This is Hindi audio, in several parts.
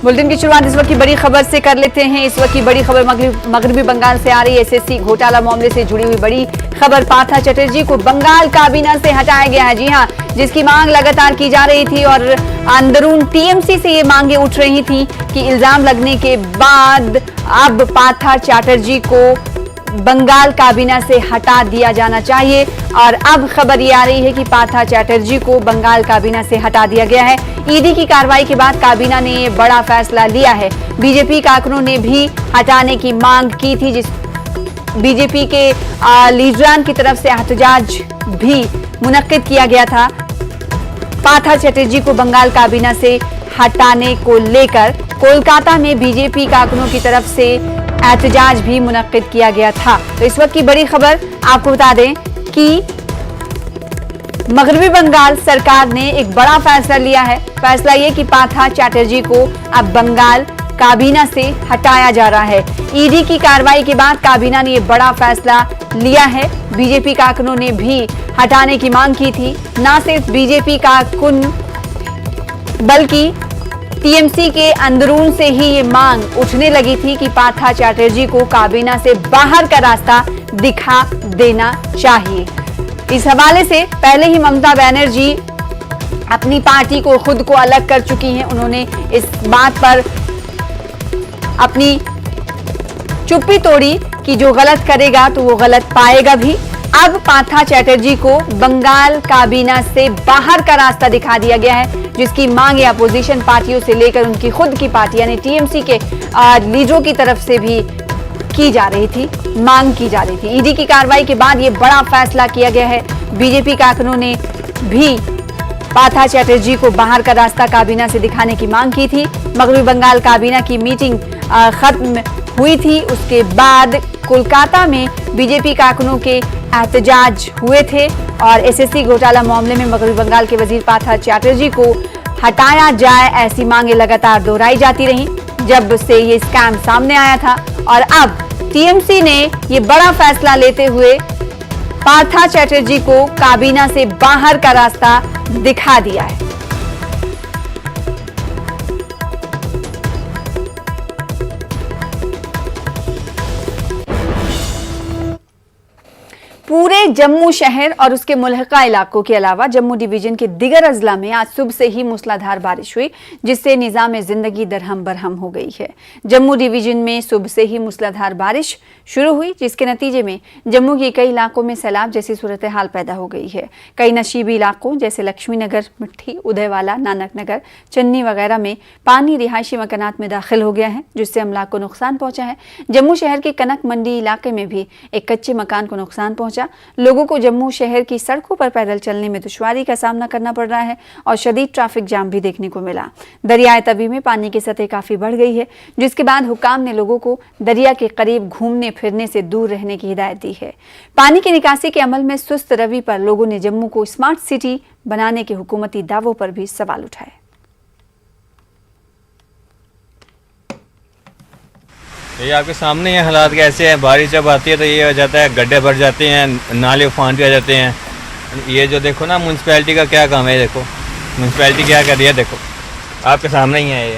बुलेटिन की शुरुआत इस वक्त की बड़ी खबर से कर लेते हैं। इस वक्त की बड़ी खबर मगरबी बंगाल से आ रही है। एसएससी घोटाला मामले से जुड़ी हुई बड़ी खबर। पार्था चटर्जी को बंगाल काबीना से हटाया गया है। जी हां, जिसकी मांग लगातार की जा रही थी और अंदरून टीएमसी से ये मांगे उठ रही थी कि इल्जाम लगने के बाद अब पार्था चटर्जी को बंगाल काबीना से हटा दिया जाना चाहिए। और अब खबर ये आ रही है कि पार्था चटर्जी को बंगाल काबीना से हटा दिया गया है। ईडी की कार्रवाई के बाद काबीना ने ये बड़ा फैसला लिया है। बीजेपी कारकुनों ने भी हटाने की मांग की थी, जिस बीजेपी के लीडरान की तरफ से एहतजाज भी मुनक्किद किया गया था पार्था चटर्जी को बंगाल काबीना से हटाने को लेकर। कोलकाता में बीजेपी कारकुनों की तरफ से एहतजाज भी मुनक्किद किया गया था। तो इस वक्त की बड़ी खबर आपको बता दें कि मगरबी बंगाल सरकार ने एक बड़ा फैसला लिया है। फैसला ये कि पार्था चटर्जी को अब बंगाल काबीना से हटाया जा रहा है। ईडी की कार्रवाई के बाद काबीना ने ये बड़ा फैसला लिया है। बीजेपी कारकुनों ने भी हटाने की मांग की थी। न सिर्फ बीजेपी कारकुन बल्कि टीएमसी के अंदरून से ही ये मांग उठने लगी थी कि पार्था चटर्जी को काबीना से बाहर का रास्ता दिखा देना चाहिए। इस हवाले से पहले ही ममता बनर्जी अपनी पार्टी को खुद को अलग कर चुकी हैं। उन्होंने इस बात पर अपनी चुप्पी तोड़ी कि जो गलत करेगा तो वो गलत पाएगा भी। अब पार्था चटर्जी को बंगाल काबीना से बाहर का रास्ता दिखा दिया गया है, जिसकी मांग अपोजिशन पार्टियों से लेकर उनकी खुद की पार्टी यानी टीएमसी के लीडरों की तरफ से भी की जा रही थी, मांग की जा रही थी। ईडी की कार्रवाई के बाद ये बड़ा फैसला किया गया है। बीजेपी कारकुनों ने भी पार्था चटर्जी को बाहर का रास्ता काबीना से दिखाने की मांग की थी। मगरबी बंगाल काबीना की मीटिंग खत्म हुई थी, उसके बाद कोलकाता में बीजेपी कारकुनों के एहतजाज हुए थे और एसएससी घोटाला मामले में मगरबी बंगाल के वजीर पार्था चटर्जी को हटाया जाए, ऐसी मांगे लगातार दोहराई जाती रहीं जब से ये स्कैम सामने आया था। और अब टीएमसी ने ये बड़ा फैसला लेते हुए पार्था चटर्जी को काबीना से बाहर का रास्ता दिखा दिया है। पूरे जम्मू शहर और उसके मुल्हका इलाकों के अलावा जम्मू डिवीजन के दिगर अजला में आज सुबह से ही मूसलाधार बारिश हुई, जिससे निज़ाम जिंदगी दरहम बरहम हो गई है। जम्मू डिवीजन में सुबह से ही मूसलाधार बारिश शुरू हुई, जिसके नतीजे में जम्मू के कई इलाकों में सैलाब जैसी सूरत हाल पैदा हो गई है। कई नशीबी इलाकों जैसे लक्ष्मी नगर, मिट्ठी, उदयवाला, नानक नगर, चन्नी वगैरह में पानी रिहायशी मकानात में दाखिल हो गया है, जिससे अमलाक को नुकसान पहुंचा है। जम्मू शहर के कनक मंडी इलाके में भी एक कच्चे मकान को नुकसान पहुंचा। लोगों को जम्मू शहर की सड़कों पर पैदल चलने में दुश्वारी का सामना करना पड़ रहा है और शदीद ट्रैफिक जाम भी देखने को मिला। दरियाए तवी में पानी की सतह काफी बढ़ गई है, जिसके बाद हुकाम ने लोगों को दरिया के करीब घूमने फिरने से दूर रहने की हिदायत दी है। पानी की निकासी के अमल में सुस्त रवि पर लोगों ने जम्मू को स्मार्ट सिटी बनाने के हुकूमती दावों पर भी सवाल उठाए। ये आपके सामने ये हालात कैसे हैं। बारिश जब आती है तो ये हो जाता है, गड्ढे भर जाते हैं, नाले उफान पे आ जाते हैं। ये जो देखो ना, म्यूनसिपैलिटी का क्या काम है, देखो म्यूनसिपैलिटी क्या कर रही है, देखो आपके सामने ही है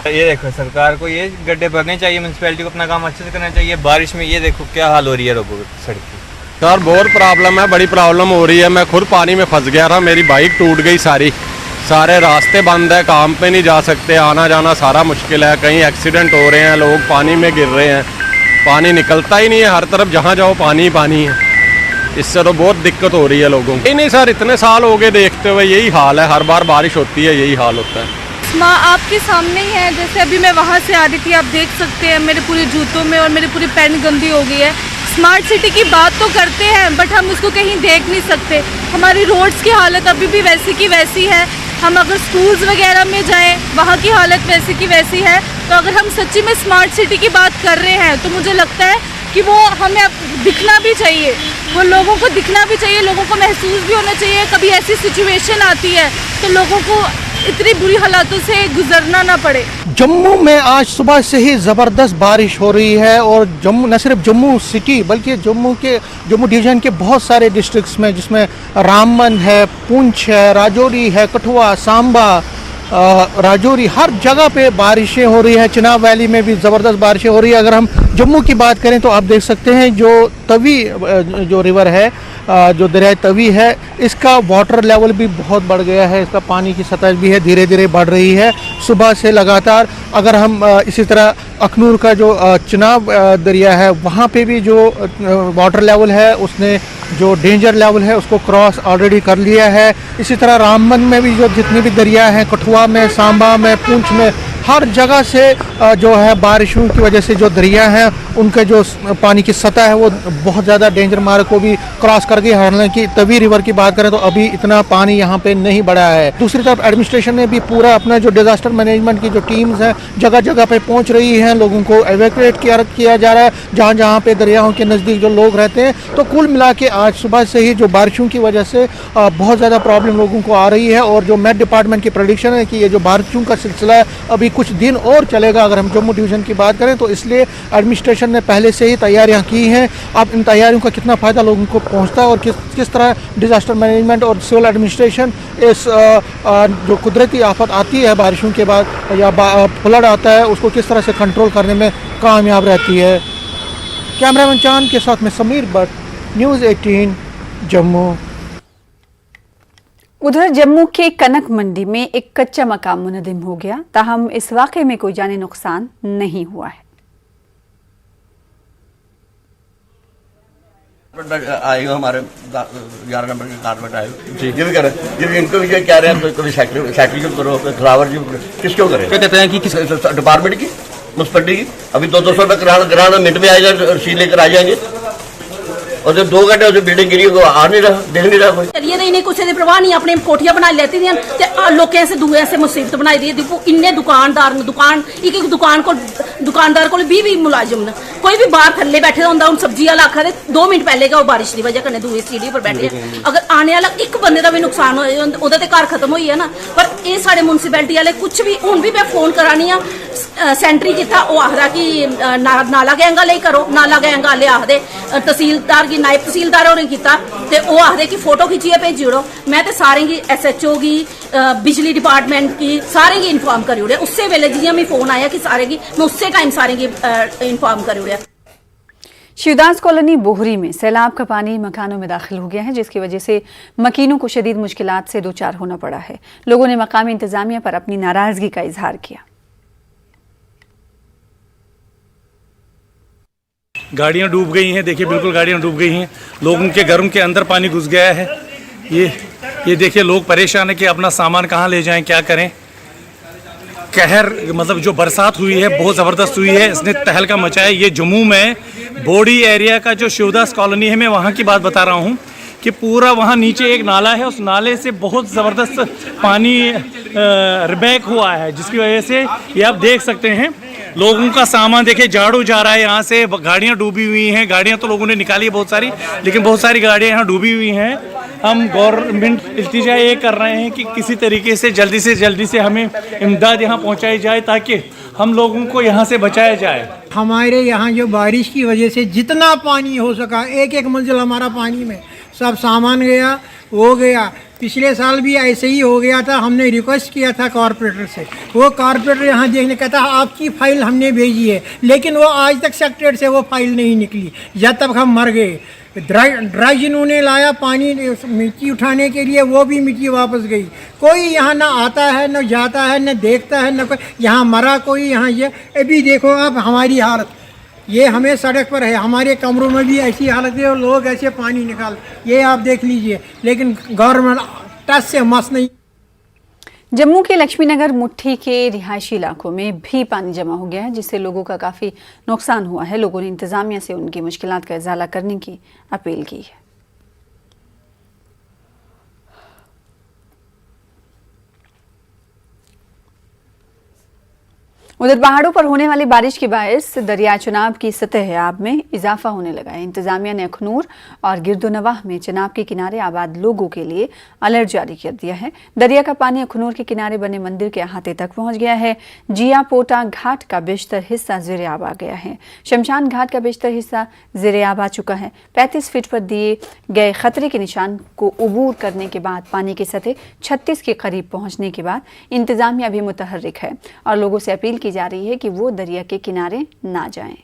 ये देखो। सरकार को ये गड्ढे भरने चाहिए, म्यूनसिपैलिटी को अपना काम अच्छे से करना चाहिए। बारिश में ये देखो क्या हाल हो रही है लोगों की सड़क की। सर बहुत प्रॉब्लम है, बड़ी प्रॉब्लम हो रही है। मैं खुद पानी में फंस गया था, मेरी बाइक टूट गई सारे रास्ते बंद है, काम पे नहीं जा सकते, आना जाना सारा मुश्किल है। कहीं एक्सीडेंट हो रहे हैं, लोग पानी में गिर रहे हैं, पानी निकलता ही नहीं है, हर तरफ जहाँ जाओ पानी ही पानी है। इससे तो बहुत दिक्कत हो रही है लोगों को। नहीं सर, इतने साल हो गए देखते हुए यही हाल है, हर बार बारिश होती है यही हाल होता है। माँ आपके सामने ही है, जैसे अभी मैं वहाँ से आ रही थी, आप देख सकते हैं मेरे पूरे जूतों में और मेरी पूरी पैंट गंदी हो गई है। स्मार्ट सिटी की बात तो करते हैं बट हम उसको कहीं देख नहीं सकते। हमारी रोड्स की हालत अभी भी वैसी की वैसी है। हम अगर स्कूल्स वगैरह में जाएं, वहाँ की हालत वैसी की वैसी है। तो अगर हम सच्ची में स्मार्ट सिटी की बात कर रहे हैं तो मुझे लगता है कि वो हमें दिखना भी चाहिए, वो लोगों को दिखना भी चाहिए, लोगों को महसूस भी होना चाहिए। कभी ऐसी सिचुएशन आती है तो लोगों को इतनी बुरी हालातों से गुजरना ना पड़े। जम्मू में आज सुबह से ही ज़बरदस्त बारिश हो रही है और जम्मू न सिर्फ जम्मू सिटी बल्कि जम्मू डिवीज़न के बहुत सारे डिस्ट्रिक्ट्स में, जिसमें रामबन है, पुंछ है, राजौरी है, कठुआ, सांबा, राजौरी, हर जगह पे बारिशें हो रही है। चिनाब वैली में भी ज़बरदस्त बारिशें हो रही है। अगर हम जम्मू की बात करें तो आप देख सकते हैं जो तवी जो रिवर है, जो दरिया तवी है, इसका वाटर लेवल भी बहुत बढ़ गया है। इसका पानी की सतह भी है धीरे धीरे बढ़ रही है सुबह से लगातार। अगर हम इसी तरह अखनूर का जो चिनाब दरिया है, वहाँ पे भी जो वाटर लेवल है उसने जो डेंजर लेवल है उसको क्रॉस ऑलरेडी कर लिया है। इसी तरह रामबन में भी जो जितने भी दरिया हैं, कठुआ में, सांबा में, पुंछ में, हर जगह से जो है बारिशों की वजह से जो दरिया हैं उनके जो पानी की सतह है वो बहुत ज़्यादा डेंजर मार्क को भी क्रॉस कर गई। हालांकि तवी रिवर की बात करें तो अभी इतना पानी यहाँ पे नहीं बढ़ा है। दूसरी तरफ एडमिनिस्ट्रेशन ने भी पूरा अपना जो डिजास्टर मैनेजमेंट की जो टीम्स हैं जगह जगह पे पहुँच रही हैं, लोगों को एवैक्यूएट किया जा रहा है जहाँ जहाँ पे दरियाओं के नज़दीक जो लोग रहते हैं। तो कुल मिला के आज सुबह से ही जो बारिशों की वजह से बहुत ज़्यादा प्रॉब्लम लोगों को आ रही है और जो मेट डिपार्टमेंट की प्रेडिक्शन है कि ये जो बारिशों का सिलसिला है अभी कुछ दिन और चलेगा अगर हम जम्मू डिवीज़न की बात करें तो, इसलिए एडमिनिस्ट्रेशन ने पहले से ही तैयारियां की हैं। अब इन तैयारियों का कितना फ़ायदा लोगों को पहुंचता है और किस तरह डिज़ास्टर मैनेजमेंट और सिविल एडमिनिस्ट्रेशन इस जो कुदरती आफत आती है बारिशों के बाद या फ्लड आता है उसको किस तरह से कंट्रोल करने में कामयाब रहती है। कैमरामैन चांद के साथ में समीर भट्ट, न्यूज़ 18 जम्मू। उधर जम्मू के कनक मंडी में एक कच्चा मकान मुनहदिम हो गया, ताहम इस वाक़े में कोई जानी नुकसान नहीं हुआ है। आएगा हमारे 11 नंबर के कारपेट आएगा ये भी करें, ये भी इनको भी ये कह रहे हैं कभी साइकिल करो, फ्लावर जी किसको करें, क्या कहते हैं कि किस डिपार्टमेंट की, म्यूनसिपलिटी की। अभी 200 रुपये किराना मिनट में आएगा, शील लेकर आ जाएंगे और जब 2 घंटे उसे बिल्डिंग गिरी को आ नहीं रहा, देख नहीं रहा कोई। चलिए तो इन्हें कुछ परवाह नहीं, अपने कोठियां बना लेती थी ते लोकें से दूए से मुसीबत बनाई दी। देखो इन्ने दुकानदार एक दुकान को दुकानदार को 20 मुलाजिम ने, कोई भी बाहर थल्ले बैठे होंदा। उन सब्जी वाला आखा दे 2 मिनट पहले का बारिश की वजह कन्नै दूए सीढ़ी पर बैठे। अगर आने वाला एक बंदे का भी नुकसान होए ओहदा ते घर खत्म होई है ना। पर ये साढ़े म्यूनसिपैलिटी वाले कुछ भी, हुण भी मैं फोन करानी आ सेंट्री किता, वो आखदा कि नाला गैंगा ले करो, नाला गैंगा वाले आखदे तहसीलदार की, नायब तहसीलदार होरें कीता ते वो आखदे कि फोटो खिच्चिए भेजी ओड़ो। मैं तो सारें की SHO की, बिजली डिपार्टमेंट की, सारें की इन्फॉर्म करी ओड़ेआ। उस्से वेले जियां मैं फोन आया कि सारें की, मैं उस्से टाइम सारें की इन्फॉर्म करी ओड़ेआ। शिवदास कॉलोनी बोहरी में सैलाब का पानी मकानों में दाखिल हो गया है, जिसकी वजह से मकीनों को शदीद मुश्किलात से दो चार होना पड़ा है। लोगों ने मकामी इंतजामिया पर अपनी नाराजगी का इजहार किया। गाड़ियां डूब गई हैं, देखिए बिल्कुल गाड़ियां डूब गई हैं, लोगों के घरों के अंदर पानी घुस गया है। ये देखिए लोग परेशान है कि अपना सामान कहाँ ले जाएं, क्या करें। कहर मतलब जो बरसात हुई है बहुत ज़बरदस्त हुई है, इसने तहलका मचाया। ये जम्मू में बोडी एरिया का जो शिवदास कॉलोनी है, मैं वहाँ की बात बता रहा हूँ कि पूरा वहाँ नीचे एक नाला है, उस नाले से बहुत ज़बरदस्त पानी रिबैक हुआ है, जिसकी वजह से ये आप देख सकते हैं लोगों का सामान देखिए झाड़ू जा रहा है यहाँ से। गाड़ियाँ डूबी हुई हैं, गाड़ियाँ तो लोगों ने निकाली है बहुत सारी, लेकिन बहुत सारी गाड़ियाँ यहाँ डूबी हुई हैं। हम गवर्नमेंट इल्तिजा ये कर रहे हैं कि किसी तरीके से जल्दी से हमें इमदाद यहाँ पहुँचाई जाए ताकि हम लोगों को यहाँ से बचाया जाए। हमारे यहाँ जो बारिश की वजह से जितना पानी हो सका, एक मंजिल हमारा पानी में, सब सामान गया, हो गया। पिछले साल भी ऐसे ही हो गया था। हमने रिक्वेस्ट किया था कॉरपोरेटर से, वो कॉरपोरेटर यहाँ देखने कहता आपकी फ़ाइल हमने भेजी है, लेकिन वो आज तक सेक्रेटरी से वो फाइल नहीं निकली, जब तक हम मर गए। ड्राई इन्होंने लाया पानी मिट्टी उठाने के लिए, वो भी मिट्टी वापस गई। कोई यहाँ ना आता है, न जाता है, न देखता है, न कोई यहाँ मरा कोई यहाँ। ये अभी देखो आप हमारी हालत, ये हमें सड़क पर है, हमारे कमरों में भी ऐसी हालत है और लोग ऐसे पानी निकाल, ये आप देख लीजिए। लेकिन गवर्नमेंट टच से मस नहीं। जम्मू के लक्ष्मीनगर मुट्ठी के रिहायशी इलाकों में भी पानी जमा हो गया है, जिससे लोगों का काफ़ी नुकसान हुआ है। लोगों ने इंतज़ामिया से उनकी मुश्किलात का इज़ाला करने की अपील की है। उधर पहाड़ों पर होने वाली बारिश के बायस दरिया चनाब की सतह आब में इजाफा होने लगा है। इंतजामिया ने अखनूर और गिरदोनवाह में चनाब के किनारे आबाद लोगों के लिए अलर्ट जारी कर दिया है। दरिया का पानी अखनूर के किनारे बने मंदिर के अहाते तक पहुंच गया है। जिया पोटा घाट का बेशतर हिस्सा ज़ेरे आब आ गया है। शमशान घाट का बेशतर हिस्सा ज़ेरे आब आ चुका है। 35 फीट पर दिए गए खतरे के निशान को उबूर करने के बाद पानी की सतह 36 के करीब पहुंचने के बाद इंतजामिया भी मुतहर्रिक है और लोगों से अपील की जा रही है कि वो दरिया के किनारे ना जाएं।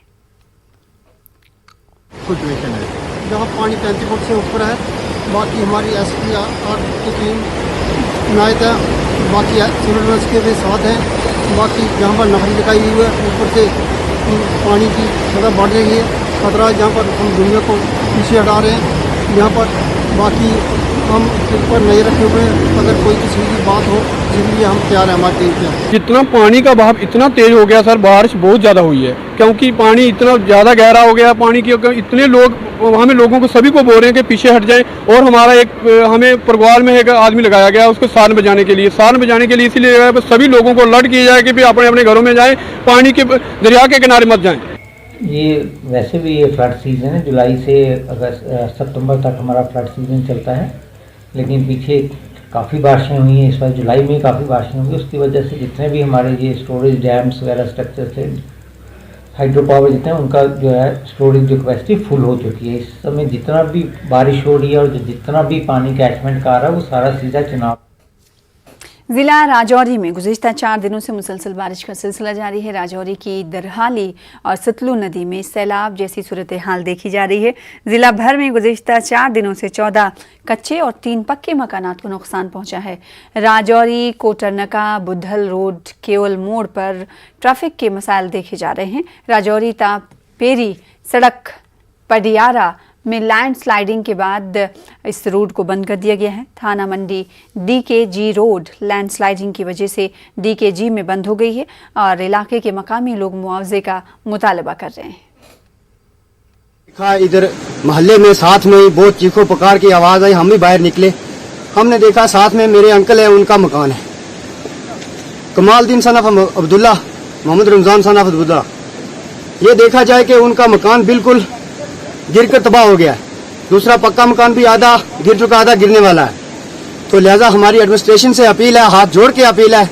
सिचुएशन है जहाँ पानी 35 फुट से ऊपर है। बाकी हमारी एसपी और की टीम नायत है, बाकी सिविल के भी साथ हैं। बाकी जहाँ पर नहरी लगाई हुई है ऊपर से पानी की सतह बढ़ रही है। खतरा जहाँ पर हम दुनिया को पीछे हटा रहे हैं। यहाँ पर बाकी हम इस पर नजर रखे हुए हैं। अगर कोई किसी की बात हो जिसके लिए हम तैयार हैं, हमारी टीम से। जितना पानी का बहाव इतना तेज हो गया सर, बारिश बहुत ज़्यादा हुई है क्योंकि पानी इतना ज़्यादा गहरा हो गया। पानी की इतने लोग हमें लोगों को सभी को बोल रहे हैं कि पीछे हट जाएं। और हमारा एक हमें परगवाल में एक आदमी लगाया गया उसको सारण बजाने के लिए इसीलिए लगाया कि सभी लोगों को अलर्ट किया जाए कि भी अपने अपने घरों में जाएं, पानी के दरिया के किनारे मत जाएं। ये वैसे भी ये फ्लड सीज़न है, जुलाई से अगस्त सितंबर तक हमारा फ्लड सीज़न चलता है। लेकिन पीछे काफ़ी बारिशें हुई हैं, इस बार जुलाई में काफ़ी बारिशें हुई। उसकी वजह से जितने भी हमारे ये स्टोरेज डैम्स वगैरह स्ट्रक्चर थे, हाइड्रो पावर जितने उनका जो है स्टोरेज जो कैपेसिटी फुल हो चुकी है। इस समय जितना भी बारिश हो रही है और जितना भी पानी कैचमेंट का आ रहा है वो सारा सीधा चुनाव। जिला राजौरी में गुज़िश्ता 4 दिनों से मुसलसल बारिश का सिलसिला जारी है। राजौरी की दरहाली और सतलू नदी में सैलाब जैसी सूरत हाल देखी जा रही है। जिला भर में गुज़िश्ता 4 दिनों से 14 कच्चे और 3 पक्के मकानात को नुकसान पहुंचा है। राजौरी कोटरनका बुद्धल रोड केवल मोड़ पर ट्रैफिक के मसाइल देखे जा रहे हैं। राजौरी तापेरी सड़क पडियारा में लैंडस्लाइडिंग के बाद इस रोड को बंद कर दिया गया है। थाना मंडी DKG रोड लैंडस्लाइडिंग की वजह से DKG में बंद हो गई है और इलाके के मकामी लोग मुआवजे का मुतालबा कर रहे हैं। इधर मोहल्ले में साथ में ही बहुत चीखों पुकार की आवाज़ आई। हम भी बाहर निकले, हमने देखा साथ में मेरे अंकल है, उनका मकान है। Kamaluddin son of Abdullah, Mohammad Ramzan son of Abdullah. ये देखा जाए कि उनका मकान बिल्कुल गिरकर तबाह हो गया है। दूसरा पक्का मकान भी आधा गिर चुका, आधा गिरने वाला है। तो लिहाजा हमारी एडमिनिस्ट्रेशन से अपील है, हाथ जोड़ के अपील है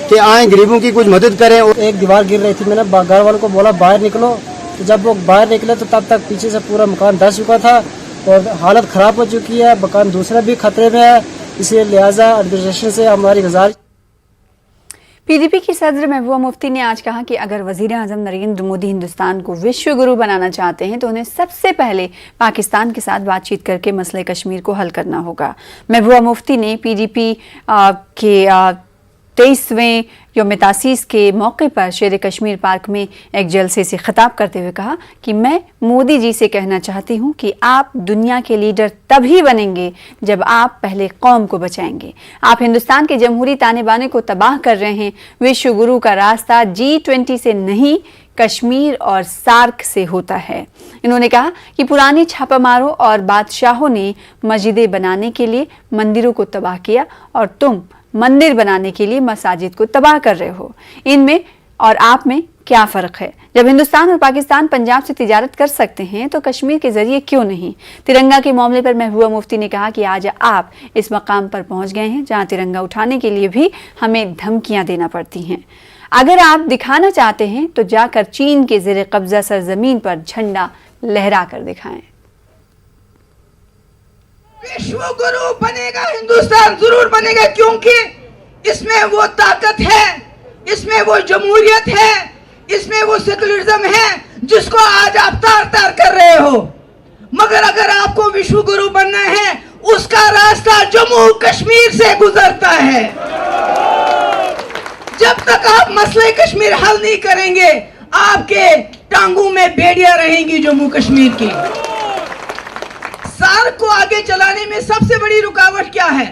कि आए गरीबों की कुछ मदद करें। एक दीवार गिर रही थी, मैंने घर वालों को बोला बाहर निकलो, तो जब वो बाहर निकले तो तब तक पीछे से पूरा मकान धस चुका था और हालत ख़राब हो चुकी है। मकान दूसरा भी खतरे में है, इसलिए लिहाजा एडमिनिस्ट्रेशन से हमारी गुजारिश। PDP की सदर महबूबा मुफ्ती ने आज कहा कि अगर वज़ीर आज़म नरेंद्र मोदी हिंदुस्तान को विश्व गुरु बनाना चाहते हैं तो उन्हें सबसे पहले पाकिस्तान के साथ बातचीत करके मसले कश्मीर को हल करना होगा। महबूबा मुफ्ती ने PDP के 23वें यौम तासीस के मौके पर शेर कश्मीर पार्क में एक जलसे से खिताब करते हुए कहा कि मैं मोदी जी से कहना चाहती हूं कि आप दुनिया के लीडर तभी बनेंगे जब आप पहले कौम को बचाएंगे। आप हिंदुस्तान के जमहूरी ताने बाने को तबाह कर रहे हैं। विश्व गुरु का रास्ता G20 से नहीं, कश्मीर और सार्क से होता है। इन्होंने कहा कि पुरानी छापामारों और बादशाहों ने मस्जिदें बनाने के लिए मंदिरों को तबाह किया और तुम मंदिर बनाने के लिए मसाजिद को तबाह कर रहे हो। इनमें और आप में क्या फ़र्क है? जब हिंदुस्तान और पाकिस्तान पंजाब से तिजारत कर सकते हैं तो कश्मीर के ज़रिए क्यों नहीं? तिरंगा के मामले पर महबूबा मुफ्ती ने कहा कि आज आप इस मकाम पर पहुंच गए हैं जहां तिरंगा उठाने के लिए भी हमें धमकियां देना पड़ती हैं। अगर आप दिखाना चाहते हैं तो जाकर चीन के ज़ेरे कब्जा सरजमीन पर झंडा लहरा कर दिखाएं। विश्व गुरु बनेगा हिंदुस्तान, जरूर बनेगा, क्योंकि इसमें वो ताकत है, इसमें वो जमहूरियत है, इसमें वो सेकुलरिज्म है जिसको आज आप तार तार कर रहे हो। मगर अगर आपको विश्व गुरु बनना है उसका रास्ता जम्मू कश्मीर से गुजरता है। जब तक आप मसले कश्मीर हल नहीं करेंगे आपके टांगों में बेड़ियां रहेंगी जम्मू कश्मीर की। सार्क को आगे चलाने में सबसे बड़ी रुकावट क्या है?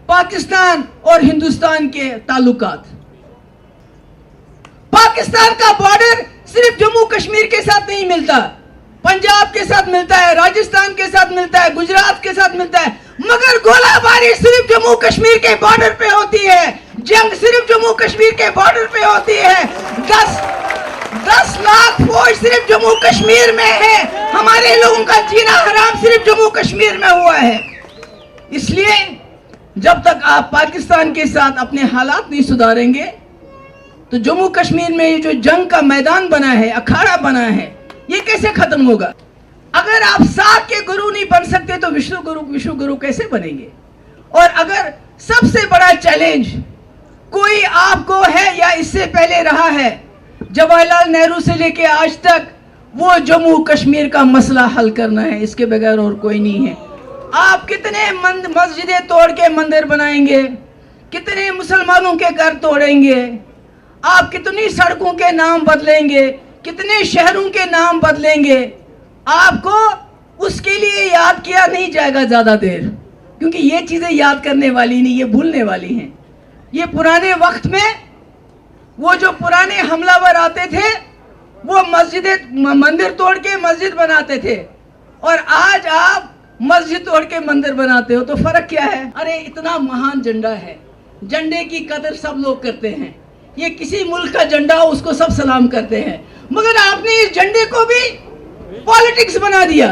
पाकिस्तान और हिंदुस्तान के ताल्लुकात। पाकिस्तान का बॉर्डर सिर्फ जम्मू कश्मीर के साथ नहीं मिलता, पंजाब के साथ मिलता है, राजस्थान के साथ मिलता है, गुजरात के साथ मिलता है, मगर गोलाबारी सिर्फ जम्मू कश्मीर के बॉर्डर पे होती है। जंग सिर्फ जम्मू कश्मीर के बॉर्डर पे होती है। 10 लाख फौज सिर्फ जम्मू कश्मीर में है। हमारे लोगों का जीना हराम सिर्फ जम्मू कश्मीर में हुआ है। इसलिए जब तक आप पाकिस्तान के साथ अपने हालात नहीं सुधारेंगे तो जम्मू कश्मीर में ये जो जंग का मैदान बना है, अखाड़ा बना है, ये कैसे खत्म होगा? अगर आप साख के गुरु नहीं बन सकते तो विश्व गुरु कैसे बनेंगे? और अगर सबसे बड़ा चैलेंज कोई आपको है या इससे पहले रहा है, जवाहरलाल नेहरू से लेके आज तक, वो जम्मू कश्मीर का मसला हल करना है, इसके बगैर और कोई नहीं है। आप कितने मस्जिदें तोड़ के मंदिर बनाएंगे, कितने मुसलमानों के घर तोड़ेंगे, आप कितनी सड़कों के नाम बदलेंगे, कितने शहरों के नाम बदलेंगे, आपको उसके लिए याद किया नहीं जाएगा ज़्यादा देर, क्योंकि ये चीज़ें याद करने वाली नहीं, ये भूलने वाली हैं। ये पुराने वक्त में वो जो पुराने हमलावर आते थे वो मंदिर तोड़ के मस्जिद बनाते थे, और आज आप मस्जिद तोड़ के मंदिर बनाते हो, तो फर्क क्या है? अरे इतना महान झंडा है, झंडे की कदर सब लोग करते हैं, ये किसी मुल्क का झंडा हो उसको सब सलाम करते हैं, मगर आपने इस झंडे को भी पॉलिटिक्स बना दिया।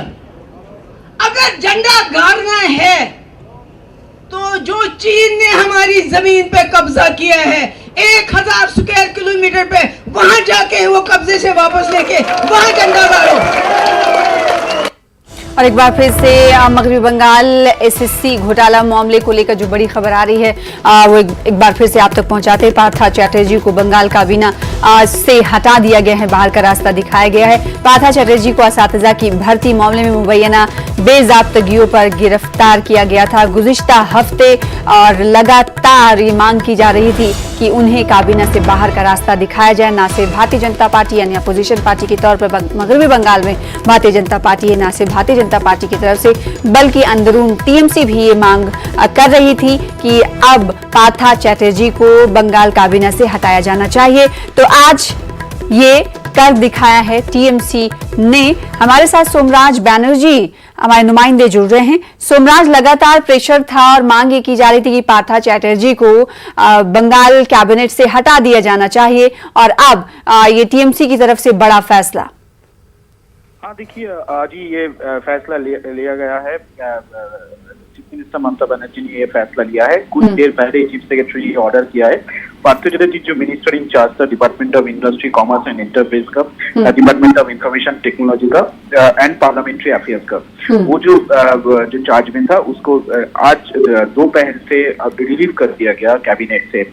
अगर झंडा गाड़ना है तो जो चीन ने हमारी जमीन पे कब्जा किया है 1000 स्क्वायर किलोमीटर पे, वहां जाके वो कब्जे से वापस लेके वहां झंडा गाड़ो। और एक बार फिर से मगरबी बंगाल एसएससी घोटाला मामले को लेकर जो बड़ी खबर आ रही है वो एक बार फिर से आप तक पहुंचाते हैं। पार्था चैटर्जी को बंगाल काबीना से हटा दिया गया है, बाहर का रास्ता दिखाया गया है। पार्था चैटर्जी को असातिज़ा की भर्ती मामले में मुबैना बेज़ाब्तगियों पर गिरफ्तार किया गया था। गुज़िश्ता हफ्ते और लगातार ये मांग की जा रही थी कि उन्हें काबीना से बाहर का रास्ता दिखाया जाए। ना सिर्फ भारतीय जनता पार्टी यानी अपोजिशन पार्टी के तौर पर मगरबी बंगाल में भारतीय जनता पार्टी है, ना सिर्फ भारतीय जनता पार्टी की तरफ से बल्कि अंदरून टीएमसी भी ये मांग कर रही थी कि अब पार्था चैटर्जी को बंगाल काबीना से हटाया जाना चाहिए। तो आज ये कर दिखाया है टीएमसी ने। हमारे साथ सोमराज बैनर्जी हमारे नुमाइंदे जुड़ रहे हैं। सोमराज, लगातार प्रेशर था और मांग ये की जा रही थी कि पार्था चैटर्जी को बंगाल कैबिनेट से हटा दिया जाना चाहिए, और अब ये टीएमसी की तरफ से बड़ा फैसला। हाँ देखिए, आज ही ये फैसला लिया गया है। चीफ मिनिस्टर ममता बनर्जी ने ये फैसला लिया है। कुछ देर पहले चीफ सेक्रेटरी ने ऑर्डर किया है पार्था चैटर्जी जो मिनिस्टर इन चार्ज था department of industry, commerce and enterprise का, डिपार्टमेंट ऑफ इंफॉर्मेशन टेक्नोलॉजी का एंड पार्लियामेंटरी अफेयर्स का, वो जो चार्ज में था उसको आज दोपहर से रिलीव कर दिया गया कैबिनेट से।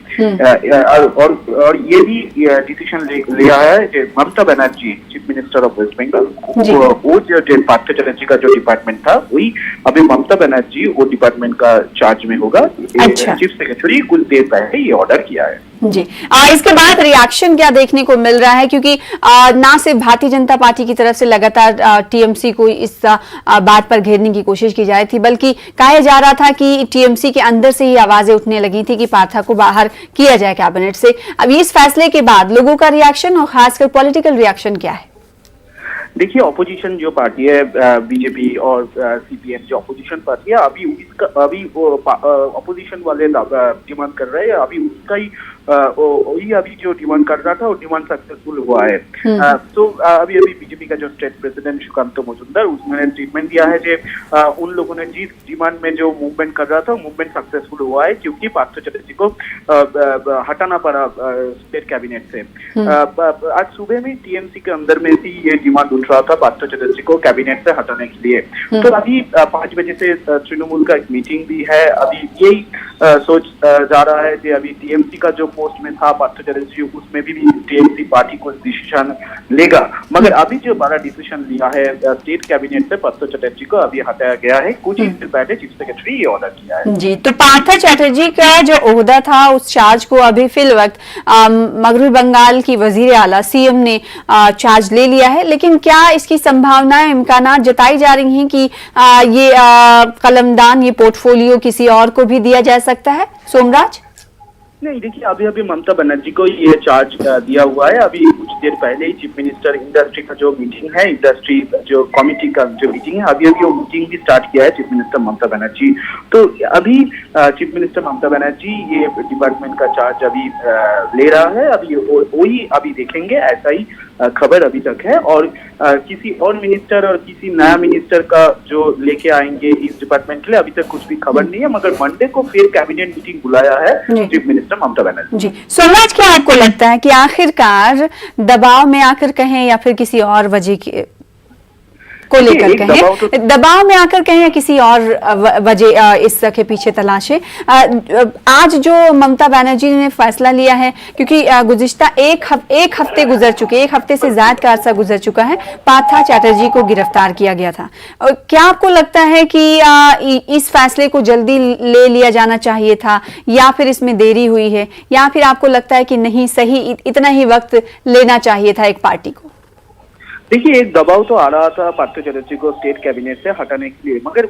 और ये भी डिसीजन लिया है कि Mamata Banerjee chief minister of West Bengal, वो जो पार्था चैटर्जी का जो डिपार्टमेंट था वही अभी ममता बनर्जी वो डिपार्टमेंट का चार्ज में होगा। चीफ सेक्रेटरी कुछ देर पहले ये ऑर्डर किया है जी। इसके बाद रिएक्शन क्या देखने को मिल रहा है, क्योंकि ना सिर्फ भारतीय जनता पार्टी की तरफ से लगातार टीएमसी को इस बात पर घेरने की कोशिश की जा रही थी, बल्कि कहा जा रहा था कि टीएमसी के अंदर से ही आवाजें उठने लगी थी कि पार्था को बाहर किया जाए कैबिनेट से। अब इस फैसले के बाद लोगों का रिएक्शन और खासकर पॉलिटिकल रिएक्शन क्या है? देखिए, ऑपोजिशन जो पार्टी है बीजेपी और सीपीएम जो ऑपोजिशन पार्टी है, अभी वो ऑपोजिशन वाले डिमांड कर रहे हैं, अभी उसका ही वही अभी जो डिमांड कर रहा था वो डिमांड सक्सेसफुल हुआ है। तो अभी बीजेपी का जो स्टेट प्रेसिडेंट सुकांत मजुमदार उसने स्टेटमेंट दिया है कि उन लोगों ने जिस डिमांड में जो मूवमेंट कर रहा था मूवमेंट सक्सेसफुल हुआ है, क्योंकि पार्था चैटर्जी को हटाना पड़ा स्टेट कैबिनेट से। आज सुबह में टीएमसी के अंदर में भी ये डिमांड उठ रहा था पार्था चैटर्जी को कैबिनेट से हटाने के लिए। तो अभी 5 बजे से तृणमूल का एक मीटिंग भी है। अभी यही सोच जा रहा है कि अभी टीएमसी का जो पोस्ट में था पार्था चैटर्जी, उसमें भी टीएमसी पार्टी कुछ डिसीजन लेगा, मगर अभी जो बड़ा डिसीजन लिया है स्टेट कैबिनेट से पार्था चैटर्जी को अभी हटाया गया है। कुछ ही देर पहले चीफ सेक्रेटरी ये ऑर्डर किया है जी। तो पार्था चैटर्जी का जो ओहदा था उस चार्ज को अभी फिल वक्त मगरबी बंगाल की वजीर आला सीएम ने चार्ज ले लिया है, लेकिन क्या इसकी संभावनाएं इम्कानात जताई जा रही हैं कि ये कलमदान, ये पोर्टफोलियो किसी और को भी दिया जा सकता है? सोमराज, नहीं, देखिए अभी ममता बनर्जी को ये चार्ज दिया हुआ है। अभी कुछ देर पहले ही चीफ मिनिस्टर इंडस्ट्री का जो मीटिंग है, इंडस्ट्री जो कमेटी का जो मीटिंग है, अभी वो मीटिंग भी स्टार्ट किया है चीफ मिनिस्टर ममता बनर्जी। तो अभी चीफ मिनिस्टर ममता बनर्जी ये डिपार्टमेंट का चार्ज अभी ले रहा है। अभी वही अभी देखेंगे, ऐसा ही खबर अभी तक है। और किसी और मिनिस्टर और किसी नया मिनिस्टर का जो लेके आएंगे इस डिपार्टमेंट के लिए अभी तक कुछ भी खबर नहीं है। मगर मंडे को फिर कैबिनेट मीटिंग बुलाया है चीफ मिनिस्टर ममता बनर्जी। जी, सोमराज, क्या आपको लगता है कि आखिरकार दबाव में आकर कहें या फिर किसी और वजह को लेकर कहें, दबाव में आकर कहें या किसी और वजह इसके पीछे तलाशे, आज जो ममता बनर्जी ने फैसला लिया है, क्योंकि गुज़िश्ता एक हफ्ते गुजर चुके, एक हफ्ते से ज्यादा का अर्सा गुजर चुका है, पार्था चैटर्जी को गिरफ्तार किया गया था। क्या आपको लगता है कि इस फैसले को जल्दी ले लिया जाना चाहिए था या फिर इसमें देरी हुई है, या फिर आपको लगता है कि नहीं, सही इतना ही वक्त लेना चाहिए था एक पार्टी को? देखिए, एक दबाव तो आ रहा था पार्थ चैटर्जी को स्टेट कैबिनेट से हटाने के लिए, मगर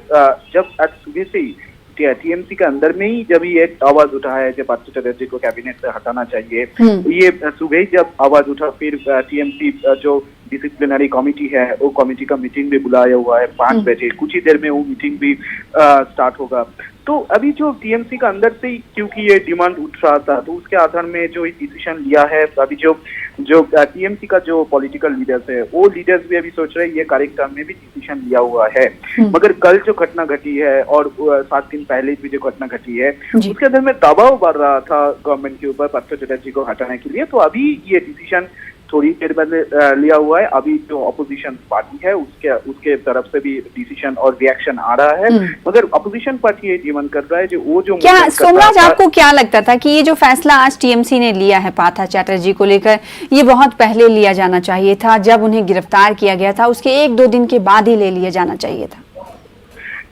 जब आज सुबह से ही टीएमसी के अंदर में ही जब ये एक आवाज उठा है कि पार्थ चैटर्जी को कैबिनेट से हटाना चाहिए, ये सुबह ही जब आवाज उठा, फिर टीएमसी जो डिसिप्लिनरी कमेटी है वो कमेटी का मीटिंग भी बुलाया हुआ है 5 बजे। कुछ ही देर में वो मीटिंग भी स्टार्ट होगा। तो अभी जो टीएमसी का अंदर से क्योंकि ये डिमांड उठ रहा था, तो उसके आधार में जो डिसीजन लिया है, अभी जो टीएमसी का जो पॉलिटिकल लीडर्स है वो लीडर्स भी अभी सोच रहे हैं ये करेक्ट टाइम में भी डिसीजन लिया हुआ है। मगर कल जो घटना घटी है और 7 दिन पहले भी जो घटना घटी है, उसके अंदर में दबाव बढ़ रहा था गवर्नमेंट के ऊपर पार्थ चैटर्जी को हटाने के लिए। तो अभी ये डिसीजन थोड़ी देर बाद लिया हुआ है। अभी जो अपोजिशन पार्टी है उसके तरफ से भी डिसीजन और रिएक्शन आ रहा है, मगर अपोजिशन पार्टी ये डिमांड कर रहा है जो वो जो क्या सोमराज, आपको क्या लगता था कि ये जो फैसला आज टीएमसी ने लिया है पार्था चैटर्जी को लेकर, ये बहुत पहले लिया जाना चाहिए था? जब उन्हें गिरफ्तार किया गया था उसके 1-2 दिन के बाद ही ले लिया जाना चाहिए था?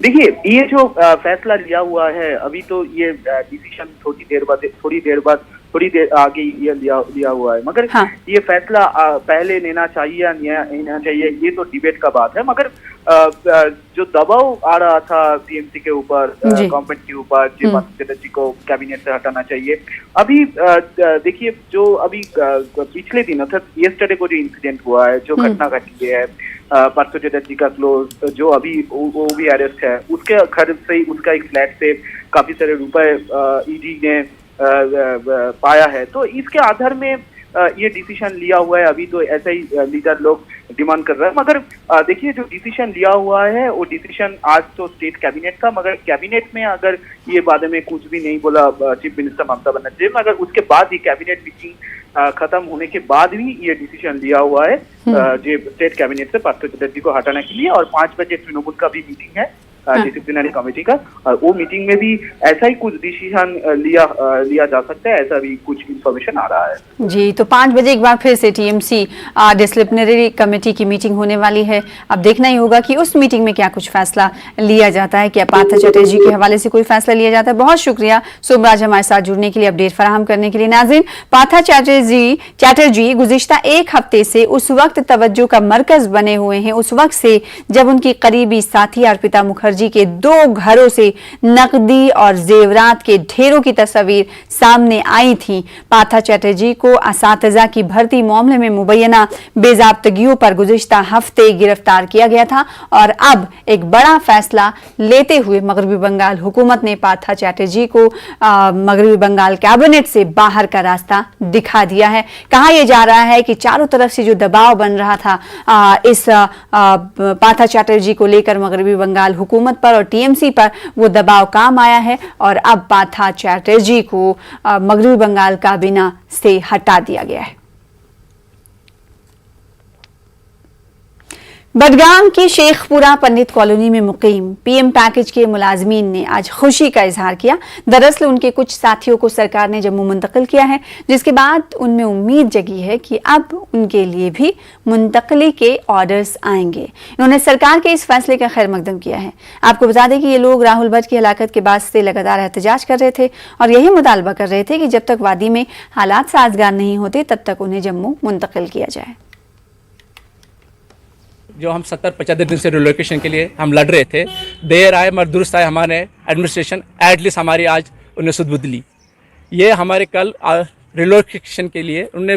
देखिए, ये जो फैसला लिया हुआ है अभी, तो ये डिसीजन थोड़ी देर आगे ये लिया हुआ है, मगर ये फैसला पहले लेना चाहिए या नहीं लेना चाहिए, ये तो डिबेट का बात है। मगर जो दबाव आ रहा था टीएमसी के ऊपर, गवर्नमेंट के ऊपर, पार्थ चैटर्जी को कैबिनेट से हटाना चाहिए। अभी देखिए, जो अभी पिछले दिन अर्थात येस्टरडे को जो इंसिडेंट हुआ है, जो घटना घटी है, पार्थ चैटर्जी का क्लोज जो अभी वो भी अरेस्ट है, उसके घर से, उसका एक फ्लैट से काफी सारे रुपए ईडी ने पाया है। तो इसके आधार में ये डिसीजन लिया हुआ है। अभी तो ऐसा ही लीडर लोग डिमांड कर रहे हैं, मगर देखिए जो डिसीजन लिया हुआ है वो डिसीजन आज तो स्टेट कैबिनेट था, मगर कैबिनेट में अगर ये बाद में कुछ भी नहीं बोला चीफ मिनिस्टर ममता बनर्जी, मगर उसके बाद ही कैबिनेट मीटिंग खत्म होने के बाद भी ये डिसीजन लिया हुआ है जो स्टेट कैबिनेट से पार्थ चैटर्जी को हटाने के लिए। और 5 बजे तृणमूल का भी मीटिंग है डिसिप्लिनरी कमेटी का, वो मीटिंग में भी ऐसा ही कुछ डिसीजन लिया जा सकता है, ऐसा भी कुछ इंफॉर्मेशन आ रहा है। जी, तो 5 बजे एक बार फिर से टीएमसी डिसिप्लिनरी कमेटी की मीटिंग होने वाली है। अब देखना ही होगा कि उस मीटिंग में क्या कुछ फैसला लिया जाता है, क्या पार्थ चैटर्जी के हवाले से कोई फैसला लिया जाता है। बहुत शुक्रिया सोमराज हमारे साथ जुड़ने के लिए, अपडेट फराहम करने के लिए। नाज़रीन, पार्थ चैटर्जी गुज़िश्ता 1 हफ्ते से उस वक्त तवज्जो का मरकज बने हुए हैं, उस वक्त से जब उनकी करीबी साथी अर्पिता मुखर्जी के 2 घरों से नकदी और जेवरात के ढेरों की तस्वीर सामने आई थी। पार्थ चैटर्जी को असातिज़ा की भर्ती मामले में मुबैना बेज़ाब्तगियों पर गुज़िश्ता हफ्ते गिरफ्तार किया गया था और अब एक बड़ा फैसला लेते हुए मगरबी बंगाल हुकूमत ने पार्थ चैटर्जी को मगरबी बंगाल कैबिनेट से बाहर का रास्ता दिखा दिया है। कहा यह जा रहा है कि चारों तरफ से जो दबाव बन रहा था इस पार्थ चैटर्जी को लेकर मगरबी बंगाल हुकूमत पर और टीएमसी पर, वो दबाव काम आया है और अब पार्थ चैटर्जी को मगरबी बंगाल काबीना से हटा दिया गया है। बडगाम की शेखपुरा पंडित कॉलोनी में मुकीम पीएम पैकेज के मुलाजमीन ने आज खुशी का इजहार किया। दरअसल उनके कुछ साथियों को सरकार ने जम्मू मुंतकिल किया है, जिसके बाद उनमें उम्मीद जगी है कि अब उनके लिए भी मुंतकली के ऑर्डर्स आएंगे। इन्होंने सरकार के इस फैसले का खैर मकदम किया है। आपको बता दें कि ये लोग राहुल भट्ट की हलाकत के बाद से लगातार एहतजाज कर रहे थे और यही मुतालबा कर रहे थे कि जब तक वादी में हालात साजगार नहीं होते तब तक उन्हें जम्मू मुंतकिल किया जाए। जो हम 70-75 दिन से रिलोकेशन के लिए हम लड़ रहे थे, देर आए मगर दुरुस्त आए हमारे एडमिनिस्ट्रेशन, एटलीस्ट हमारी आज उन्हें सुध बुध ली। ये हमारे कल रिलोकेशन के लिए उन्होंने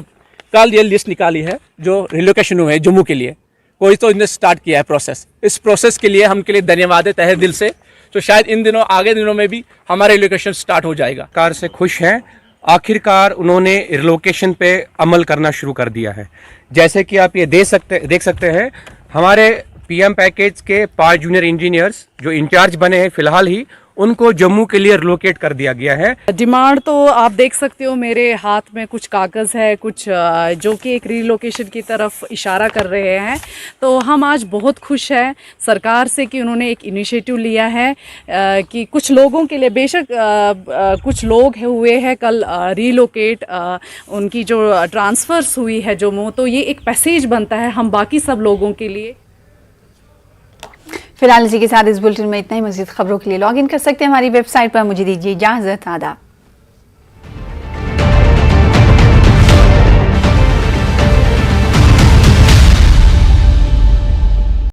कल ये लिस्ट निकाली है जो रिलोकेशन हुए जम्मू के लिए, कोई तो इन्हें स्टार्ट किया है प्रोसेस। इस प्रोसेस के लिए हम के लिए धन्यवाद है तहे दिल से। तो शायद इन दिनों आगे दिनों में भी हमारा रिलोकेशन स्टार्ट हो जाएगा। सरकार से खुश हैं, आखिरकार उन्होंने रिलोकेशन पे अमल करना शुरू कर दिया है। जैसे कि आप ये देख सकते हैं हमारे पीएम पैकेज के 5 जूनियर इंजीनियर्स जो इंचार्ज बने हैं फिलहाल ही, उनको जम्मू के लिए रिलोकेट कर दिया गया है। डिमांड तो आप देख सकते हो मेरे हाथ में कुछ कागज़ है, कुछ जो कि एक रिलोकेशन की तरफ इशारा कर रहे हैं। तो हम आज बहुत खुश हैं सरकार से कि उन्होंने एक इनिशिएटिव लिया है कि कुछ लोगों के लिए, बेशक कुछ लोग हुए हैं कल रिलोकेट, उनकी जो ट्रांसफ़र्स हुई है जम्मू, तो ये एक पैसेज बनता है हम बाकी सब लोगों के लिए। फिलहाल इसी के साथ इस बुलेटिन में इतना ही। मज़ीद खबरों के लिए लॉग इन कर सकते हैं हमारी वेबसाइट पर। मुझे दीजिए इजाज़त, आदाब।